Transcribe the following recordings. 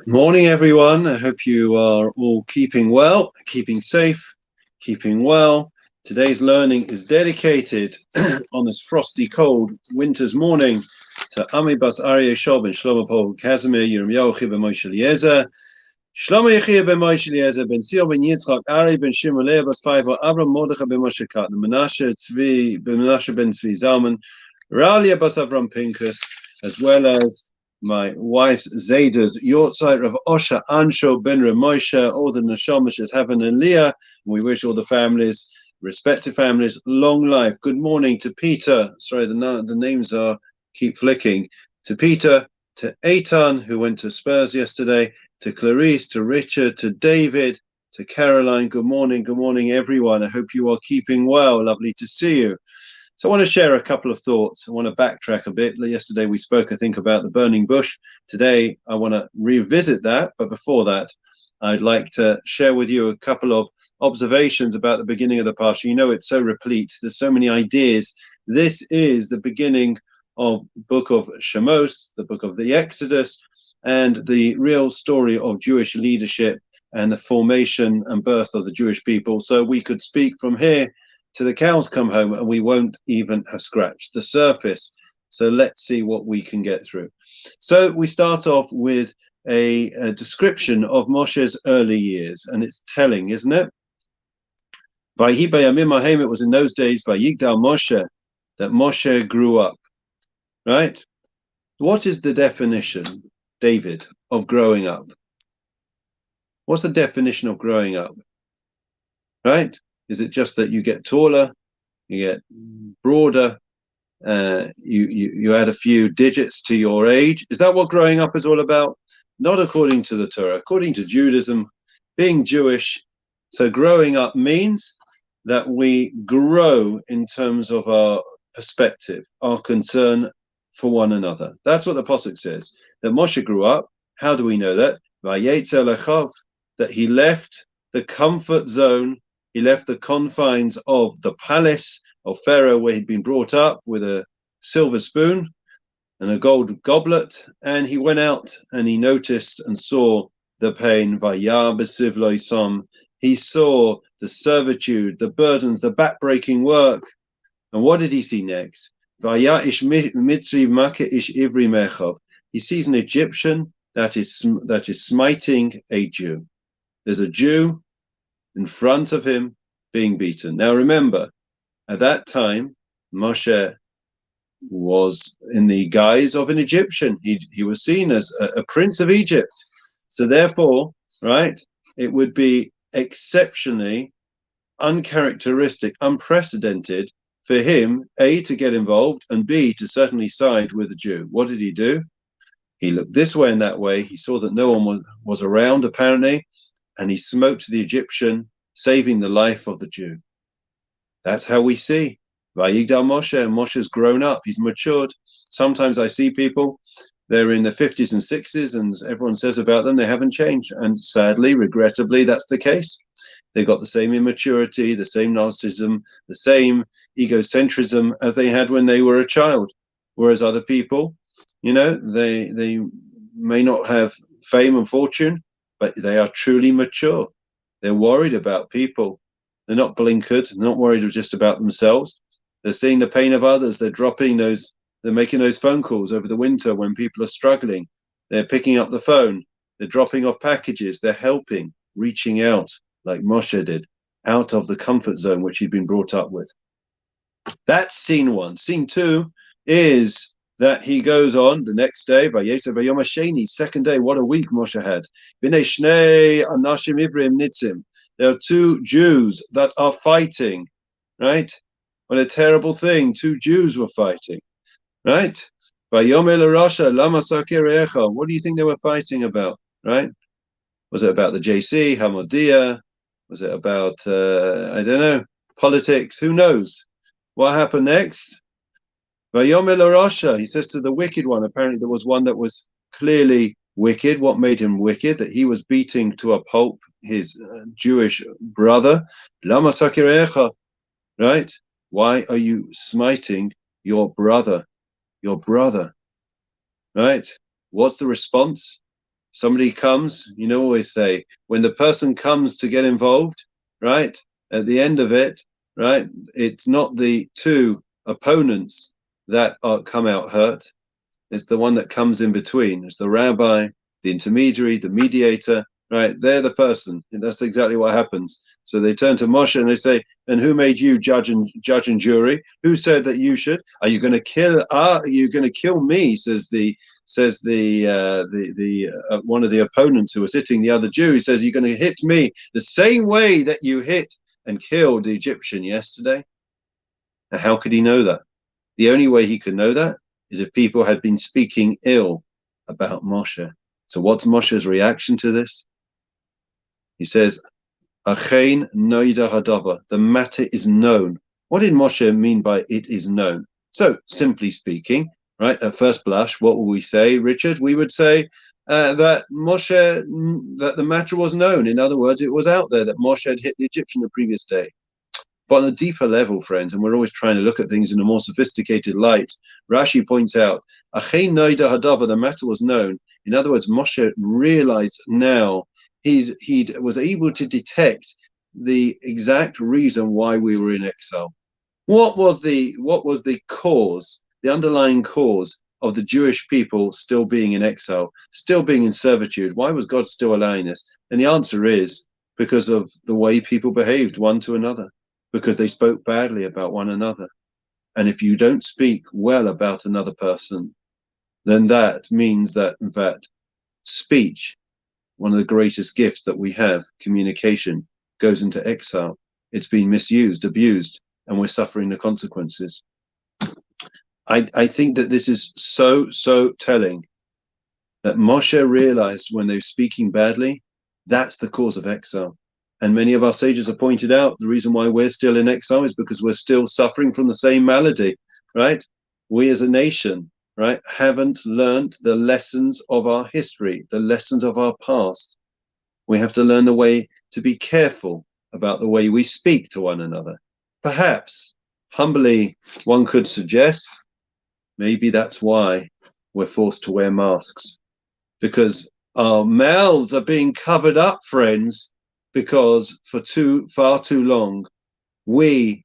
Morning, everyone. I hope you are all keeping well, keeping safe, keeping well. Today's learning is dedicated on this frosty, cold winter's morning to Ami Bas Aryeh Shol ben Shlomo Paul Casimir, Yirmiyahu ben Moshe Eliezer, Shlomo Yechia ben Moshe Eliezer, ben Sil ben Yitzchak, Ari ben Shimon Leah bas Faiva, Abram Mordechai ben Moshe Katna, Menashe ben Tzvi Zalman, Ralia bas Avram Pinkus, as well as my wife's Zayda's Yortzeit of Osha Ansho Ben Ramosha, all the Neshamas at Heaven and Leah. We wish all the families, respective families, long life. Good morning to Peter. Sorry, the names are keep flicking. To Peter, to Eitan, who went to Spurs yesterday, to Clarice, to Richard, to David, to Caroline. Good morning, everyone. I hope you are keeping well. Lovely to see you. So I want to share a couple of thoughts. I want to backtrack a bit. Yesterday we spoke, I think, about the burning bush. Today I want to revisit that. But before that, I'd like to share with you a couple of observations about the beginning of the Parsha. You know, it's so replete. There's so many ideas. This is the beginning of book of Shemos, the book of the Exodus, and the real story of Jewish leadership and the formation and birth of the Jewish people. So we could speak from here to the cows come home and we won't even have scratched the surface. So let's see what we can get through. So we start off with a description of Moshe's early years, and it's telling, isn't it? It was in those days Vayigdal Moshe that Moshe grew up, right? What is the definition, David, of growing up? What's the definition of growing up? Right? Is it just that you get taller, you get broader, you add a few digits to your age? Is that what growing up is all about? Not according to the Torah. According to Judaism, being Jewish, so growing up means that we grow in terms of our perspective, our concern for one another. That's what the Pasuk says, that Moshe grew up. How do we know that? That he left the comfort zone, he left the confines of the palace of Pharaoh, where he'd been brought up with a silver spoon and a gold goblet, and he went out and he noticed and saw the pain. He saw the servitude, the burdens, the backbreaking work. And what did he see next? He sees an Egyptian that is smiting a Jew. There's a Jew in front of him being beaten. Now remember, at that time, Moshe was in the guise of an Egyptian. He was seen as a prince of Egypt. So therefore, right, it would be exceptionally uncharacteristic, unprecedented for him, A, to get involved, and B, to certainly side with the Jew. What did he do? He looked this way and that way. He saw that no one was around, apparently, and he smote the Egyptian, saving the life of the Jew. That's how we see Vayigdal Moshe, and Moshe's grown up, he's matured. Sometimes I see people, they're in the 50s and 60s, and everyone says about them they haven't changed. And sadly, regrettably, that's the case. They've got the same immaturity, the same narcissism, the same egocentrism as they had when they were a child. Whereas other people, they may not have fame and fortune, but they are truly mature. They're worried about people. They're not blinkered, they're not worried just about themselves. They're seeing the pain of others. They're making those phone calls over the winter when people are struggling. They're picking up the phone. They're dropping off packages. They're helping, reaching out like Moshe did, out of the comfort zone which he'd been brought up with. That's scene one. Scene two is that he goes on the next day, second day, what a week Moshe had. There are two Jews that are fighting, right? What a terrible thing. Two Jews were fighting, right? What do you think they were fighting about, right? Was it about the JC, Hamodia? Was it about, I don't know, politics? Who knows? What happened next? He says to the wicked one, apparently there was one that was clearly wicked. What made him wicked? That he was beating to a pulp his Jewish brother. Right? Why are you smiting your brother? Your brother. Right? What's the response? somebody comes, always say, when the person comes to get involved, right, at the end of it, right, it's not the two opponents that come out hurt. It's the one that comes in between. It's the rabbi, the intermediary, the mediator, right? They're the person. And that's exactly what happens. So they turn to Moshe and they say, "And who made you judge and jury? Who said that you should? Are you going to kill? Are you going to kill me?" Says the one of the opponents who was hitting the other Jew. He says, "You're going to hit me the same way that you hit and killed the Egyptian yesterday." Now, how could he know that? The only way he could know that is if people had been speaking ill about Moshe. So what's Moshe's reaction to this? He says, Achein noida hadava, the matter is known. What did Moshe mean by it is known? So, simply speaking, right, at first blush, what will we say, Richard? We would say that that the matter was known. In other words, it was out there that Moshe had hit the Egyptian the previous day. But on a deeper level, friends, and we're always trying to look at things in a more sophisticated light, Rashi points out, Achein noida hadava, the matter was known. In other words, Moshe realized now, he was able to detect the exact reason why we were in exile. What was the cause, the underlying cause of the Jewish people still being in exile, still being in servitude? Why was God still allowing this? And the answer is because of the way people behaved one to another, because they spoke badly about one another. And if you don't speak well about another person, then that means that speech, one of the greatest gifts that we have, communication, goes into exile. It's been misused, abused, and we're suffering the consequences. I think that this is so telling that Moshe realized when they were speaking badly, that's the cause of exile. And many of our sages have pointed out the reason why we're still in exile is because we're still suffering from the same malady, right? We as a nation, right, haven't learned the lessons of our history, the lessons of our past. We have to learn the way to be careful about the way we speak to one another. Perhaps, humbly, one could suggest, maybe that's why we're forced to wear masks. Because our mouths are being covered up, friends, because for far too long, we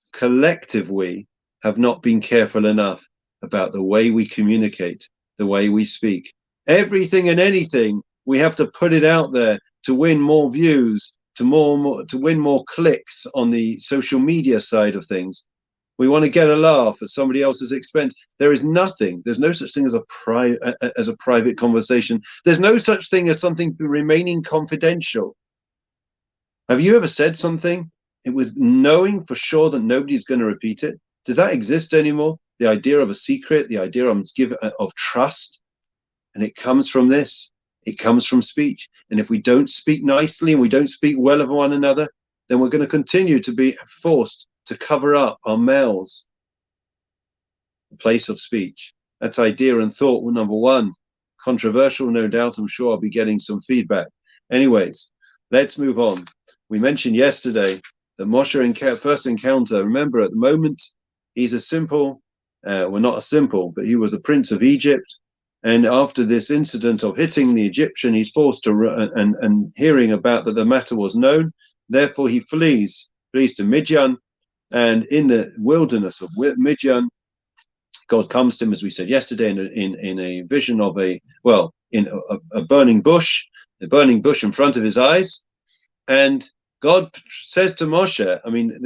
have not been careful enough about the way we communicate, the way we speak. Everything and anything, we have to put it out there to win more views, to win more clicks on the social media side of things. We want to get a laugh at somebody else's expense. There's no such thing as a private conversation. There's no such thing as something remaining confidential. Have you ever said something with knowing for sure that nobody's going to repeat it? Does that exist anymore? The idea of a secret, the idea of trust, and it comes from this. It comes from speech. And if we don't speak nicely and we don't speak well of one another, then we're going to continue to be forced to cover up our mouths, the place of speech. That's idea and thought number one. Controversial, no doubt. I'm sure I'll be getting some feedback. Anyways, let's move on. We mentioned yesterday that Moshe first encounter, remember at the moment, he's a simple, not a simple, but he was the prince of Egypt. And after this incident of hitting the Egyptian, he's forced to, and hearing about that the matter was known, therefore he flees to Midian. And in the wilderness of Midian, God comes to him, as we said yesterday, in a vision of a burning bush in front of his eyes. And God says to Moshe, I mean,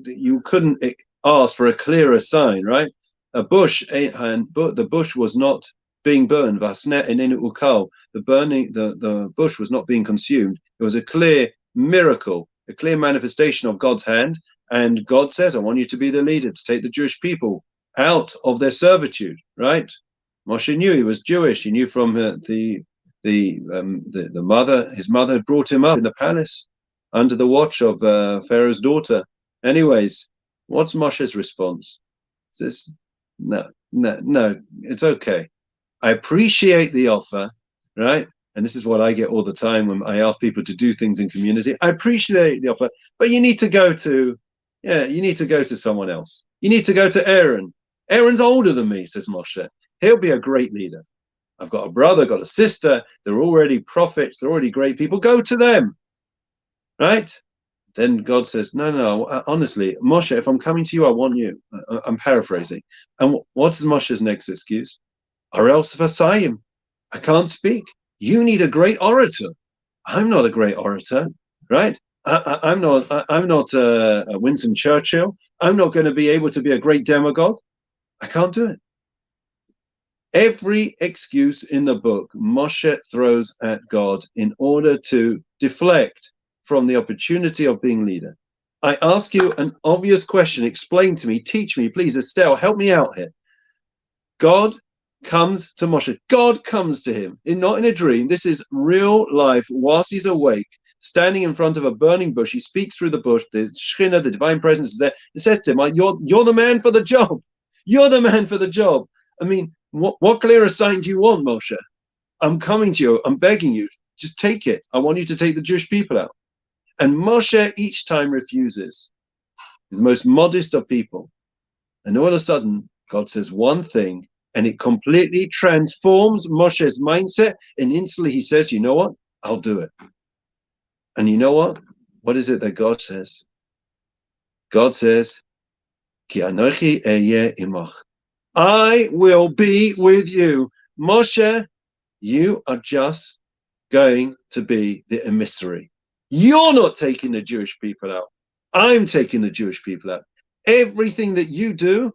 you couldn't ask for a clearer sign, right? A bush, the bush was not being burned. The bush was not being consumed. It was a clear miracle, a clear manifestation of God's hand. And God says, I want you to be the leader, to take the Jewish people out of their servitude, right? Moshe knew he was Jewish. He knew from the mother, his mother had brought him up in the palace under the watch of Pharaoh's daughter. Anyways, what's Moshe's response? He says, no, it's okay. I appreciate the offer, right? And this is what I get all the time when I ask people to do things in community. I appreciate the offer, but you need to go to someone else. You need to go to Aaron. Aaron's older than me, says Moshe. He'll be a great leader. I've got a brother, got a sister. They're already prophets. They're already great people. Go to them, right? Then God says, no, honestly, Moshe, if I'm coming to you, I want you. I'm paraphrasing. And what's Moshe's next excuse? Or else Vasayim, I can't speak. You need a great orator. I'm not a great orator, right? I'm not Winston Churchill. I'm not going to be able to be a great demagogue. I can't do it. Every excuse in the book Moshe throws at God in order to deflect from the opportunity of being leader. I ask you an obvious question. Explain to me, teach me, please, Estelle, help me out here. God comes to Moshe. God comes to him, not in a dream. This is real life whilst he's awake, standing in front of a burning bush. He speaks through the bush. The Shekhinah, the divine presence is there. It says to him, you're the man for the job. You're the man for the job. I mean, what clearer sign do you want, Moshe? I'm coming to you. I'm begging you. Just take it. I want you to take the Jewish people out. And Moshe each time refuses. He's the most modest of people. And all of a sudden, God says one thing, and it completely transforms Moshe's mindset. And instantly he says, you know what? I'll do it. And you know what? What is it that God says? God says, Ki anochi eyeh imach. I will be with you. Moshe, you are just going to be the emissary. You're not taking the Jewish people out. I'm taking the Jewish people out. Everything that you do,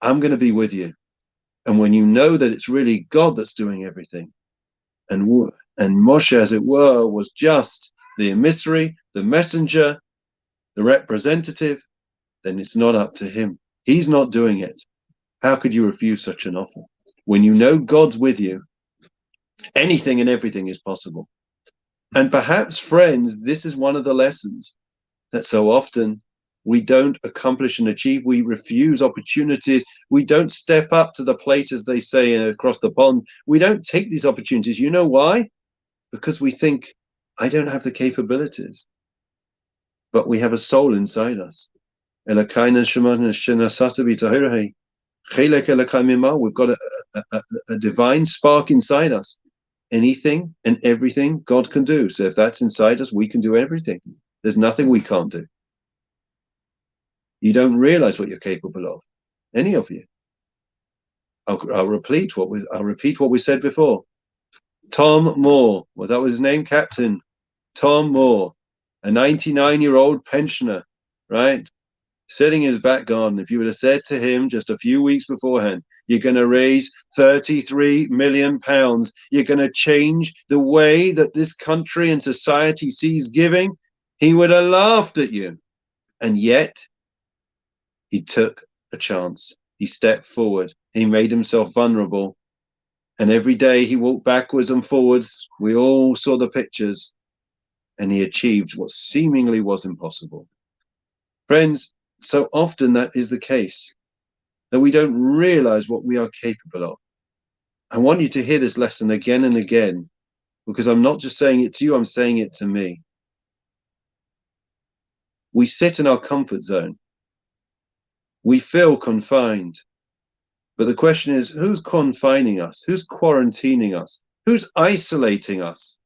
I'm going to be with you. And when you know that it's really God that's doing everything, and Moshe, as it were, was just the emissary, the messenger, the representative, then it's not up to him. He's not doing it. How could you refuse such an offer? When you know God's with you, anything and everything is possible. And perhaps, friends, this is one of the lessons that so often we don't accomplish and achieve. We refuse opportunities. We don't step up to the plate, as they say, across the pond. We don't take these opportunities. You know why? Because we think, I don't have the capabilities. But we have a soul inside us. We've got a divine spark inside us. Anything and everything God can do. So if that's inside us, we can do everything. There's nothing we can't do. You don't realize what you're capable of, any of you. I'll repeat what we said before. Tom Moore, well, that was his name, Captain Tom Moore, a 99-year-old pensioner, right? Sitting in his back garden. If you would have said to him just a few weeks beforehand, you're going to raise 33 million pounds, you're going to change the way that this country and society sees giving, he would have laughed at you. And yet, he took a chance. He stepped forward. He made himself vulnerable. And every day he walked backwards and forwards. We all saw the pictures. And he achieved what seemingly was impossible. Friends, so often that is the case, that we don't realize what we are capable of. I want you to hear this lesson again and again, because I'm not just saying it to you, I'm saying it to me. We sit in our comfort zone. We feel confined. But the question is, who's confining us? Who's quarantining us? Who's isolating us?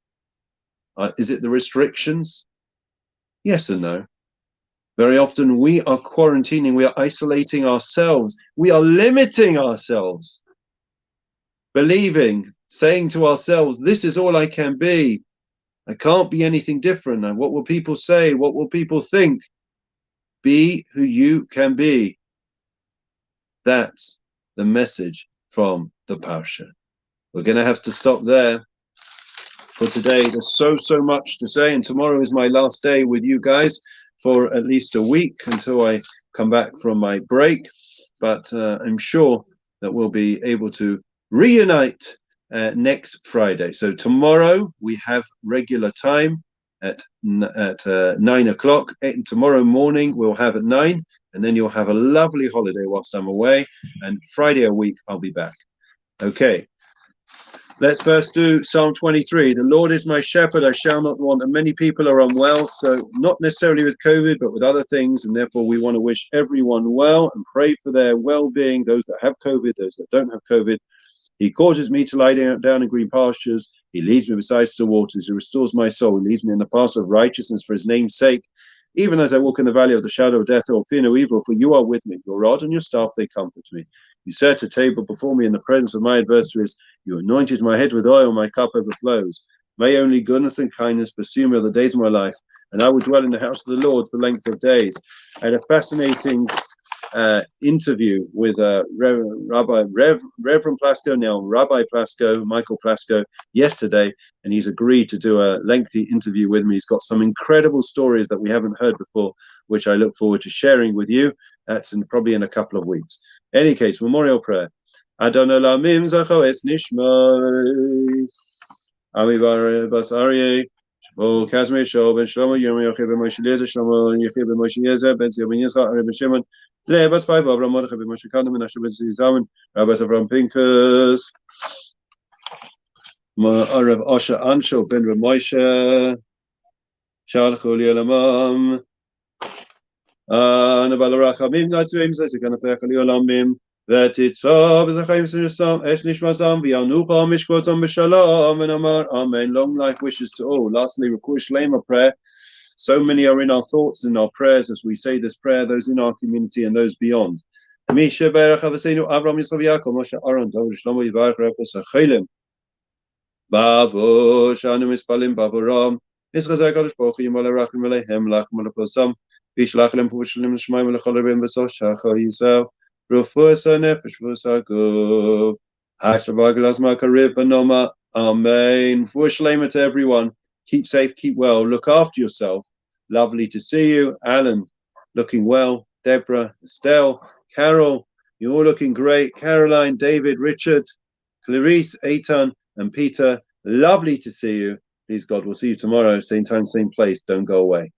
Is it the restrictions? Yes and no. Very often we are quarantining, we are isolating ourselves, we are limiting ourselves, believing, saying to ourselves, this is all I can be. I can't be anything different. And what will people say? What will people think? Be who you can be. That's the message from the Parsha. We're going to have to stop there for today. There's so much to say, and tomorrow is my last day with you guys for at least a week until I come back from my break. But I'm sure that we'll be able to reunite next Friday. So tomorrow we have regular time at 9 o'clock. Tomorrow morning we'll have at 9, and then you'll have a lovely holiday whilst I'm away. And Friday a week I'll be back. Okay. Let's first do Psalm 23. The Lord is my shepherd, I shall not want. And many people are unwell, so not necessarily with COVID, but with other things. And therefore, we want to wish everyone well and pray for their well-being, those that have COVID, those that don't have COVID. He causes me to lie down in green pastures. He leads me beside still waters. He restores my soul. He leads me in the path of righteousness for his name's sake. Even as I walk in the valley of the shadow of death, I will fear no evil, for you are with me. Your rod and your staff, they comfort me. You set a table before me in the presence of my adversaries. You anointed my head with oil, my cup overflows. May only goodness and kindness pursue me all the days of my life, and I will dwell in the house of the Lord for the length of days. I had a fascinating interview with Reverend Plasko, now Rabbi Plasko, Michael Plasko, yesterday, and he's agreed to do a lengthy interview with me. He's got some incredible stories that we haven't heard before, which I look forward to sharing with you. That's probably in a couple of weeks. In any case, memorial prayer. Adon Olamim Zacho Es Nishmos Ami Bas Aryeh Shbo Kazmi Shov Ben Shlomo Yom Yochid Ben Moshe Eliezer Shlomo Yochid Ben Moshe Eliezer Ben Zion Ben Yitzchak Ari Ben Shimon Leah Bas Five Avram Mordechai Ben Moshe Kadmon Menashe Ben Zalman Rabbi Avram Pinkus Rav Osher Ansho Ben Rav Moshe Shalchu Li'olamam Nabal Rachamim Nasuim Zayzikan Apech Li'olamim V'titzah b'zachayim s'nisham es nishmasam v'yanucha mishkotzam b'shalom and amar amen. Long life wishes to all. Lastly, Rekur Shlema prayer. So many are in our thoughts and our prayers as we say this prayer, those in our community and those beyond. Misha berach avasenu Avram Yitzchak Yaakov Moshe Aaron David Shlomo Yivarach Repos Achelim Bavo Shanu Mispalim Bavoram Mischazai Kadosh Baruch Hu Yimol Rachim Aleichem Lachem Aleposam Vishlach Lem Pushlim Shemaim Lechol Rebim V'Soch Shachar Yisrael Rufusa nefesh vusa guf. Hashabag lasma karib anoma. Amen. Shalom to everyone. Keep safe, keep well. Look after yourself. Lovely to see you. Alan, looking well. Deborah, Estelle, Carol, you're all looking great. Caroline, David, Richard, Clarice, Eitan, and Peter. Lovely to see you. Please God, we'll see you tomorrow. Same time, same place. Don't go away.